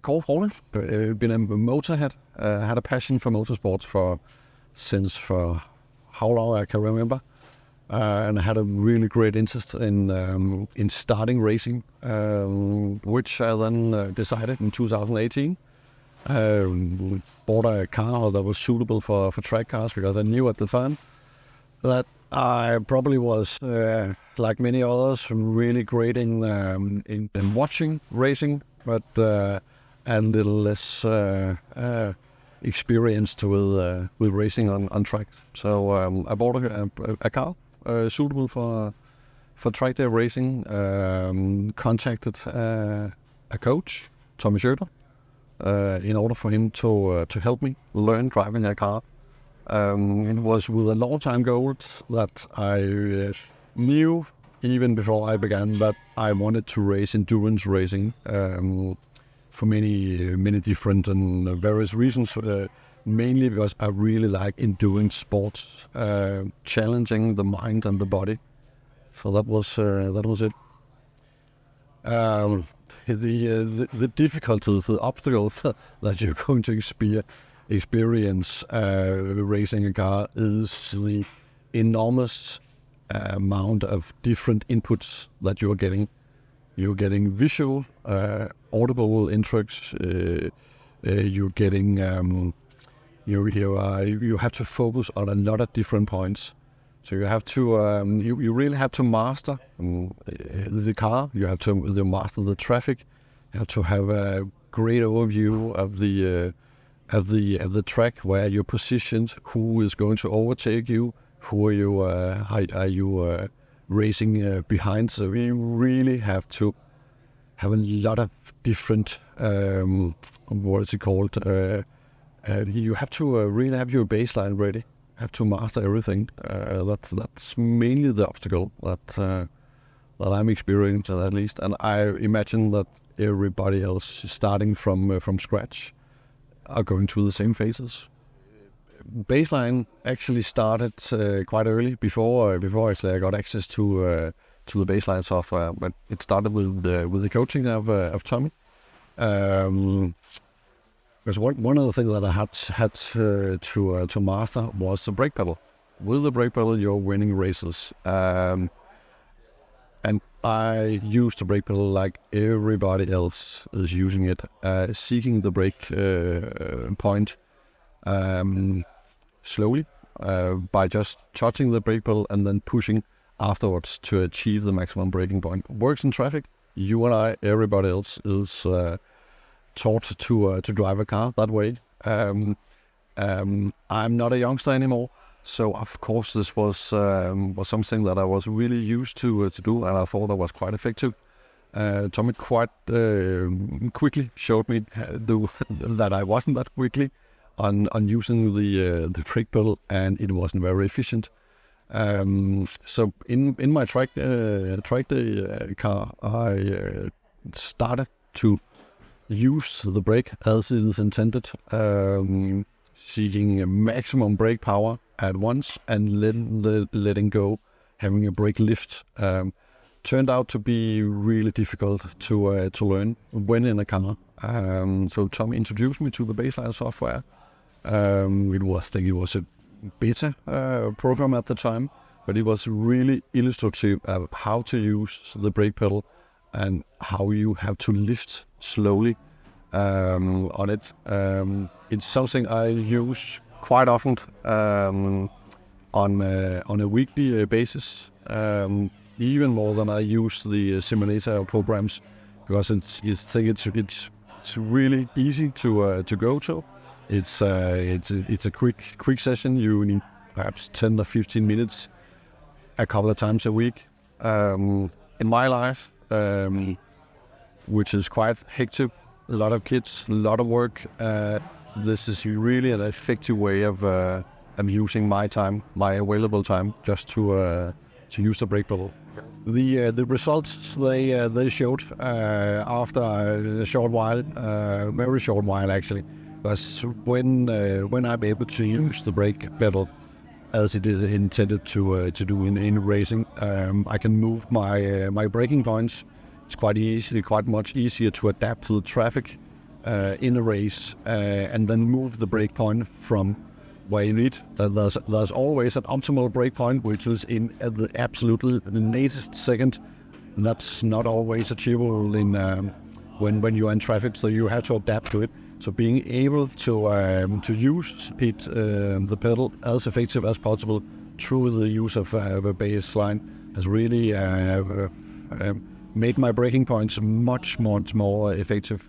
Kaare Frogne. Been a motorhead. Had a passion for motorsports since how long I can remember. And I had a really great interest in starting racing, which I then decided in 2018. Bought a car that was suitable for track cars because I knew at the time that I probably was, like many others, really great in watching racing, but a little less experienced with racing on tracks. So I bought a car suitable for track day racing. Contacted a coach, Tommy Schroeder, in order for him to help me learn driving a car. It was with a long-time goal that I knew even before I began that I wanted to race endurance racing for many different and various reasons. Mainly because I really like endurance sports, challenging the mind and the body. So that was it. The difficulties, the obstacles that you're going to experience racing a car is the enormous amount of different inputs that you're getting. You're getting visual, audible inputs. You're getting you have to focus on a lot of different points. So you have to you really have to master the car. You have to master the traffic. You have to have a great overview of the track, where you're positioned, who is going to overtake you, who are you racing behind. So you really have to have a lot of different what is it called? You have to really have your baseline ready. Have to master everything. That's mainly the obstacle that I'm experiencing, at least. And I imagine that everybody else starting from scratch are going through the same phases. Baseline actually started quite early before actually I got access to the baseline software. But it started with the coaching of Tommy. Because one of the things that I had to master was the brake pedal. With the brake pedal, you're winning races. And I use the brake pedal like everybody else is using it, seeking the brake point slowly by just touching the brake pedal and then pushing afterwards to achieve the maximum braking point. Works in traffic. You and I, everybody else is taught to drive a car that way. I'm not a youngster anymore. So of course this was something that I was really used to do, and I thought that was quite effective. Tommy quite quickly showed me that I wasn't that quickly on using the brake pedal, and it wasn't very efficient. So in my track day car, I started to use the brake as it is intended, seeking a maximum brake power at once and letting go, having a brake lift. Turned out to be really difficult to learn when in a car. So Tom introduced me to the baseline software. I think it was a beta program at the time, but it was really illustrative of how to use the brake pedal and how you have to lift slowly on it. It's something I use quite often on a weekly basis, even more than I use the simulator programs, because it's really easy to go to. It's a quick session. You need perhaps 10 or 15 minutes a couple of times a week. In my life, which is quite hectic, a lot of kids, a lot of work, this is really an effective way of using my time, my available time, just to use the brake pedal. The results they showed after a short while, very short while actually, because when I'm able to use the brake pedal as it is intended to do in racing, I can move my braking points. It's quite much easier to adapt to the traffic in a race, and then move the brake point from where you need. There's always an optimal brake point, which is in at the absolutely latest second. And that's not always achievable in when you're in traffic, so you have to adapt to it. So being able to use the pedal as effective as possible through the use of a baseline has really made my braking points much more effective.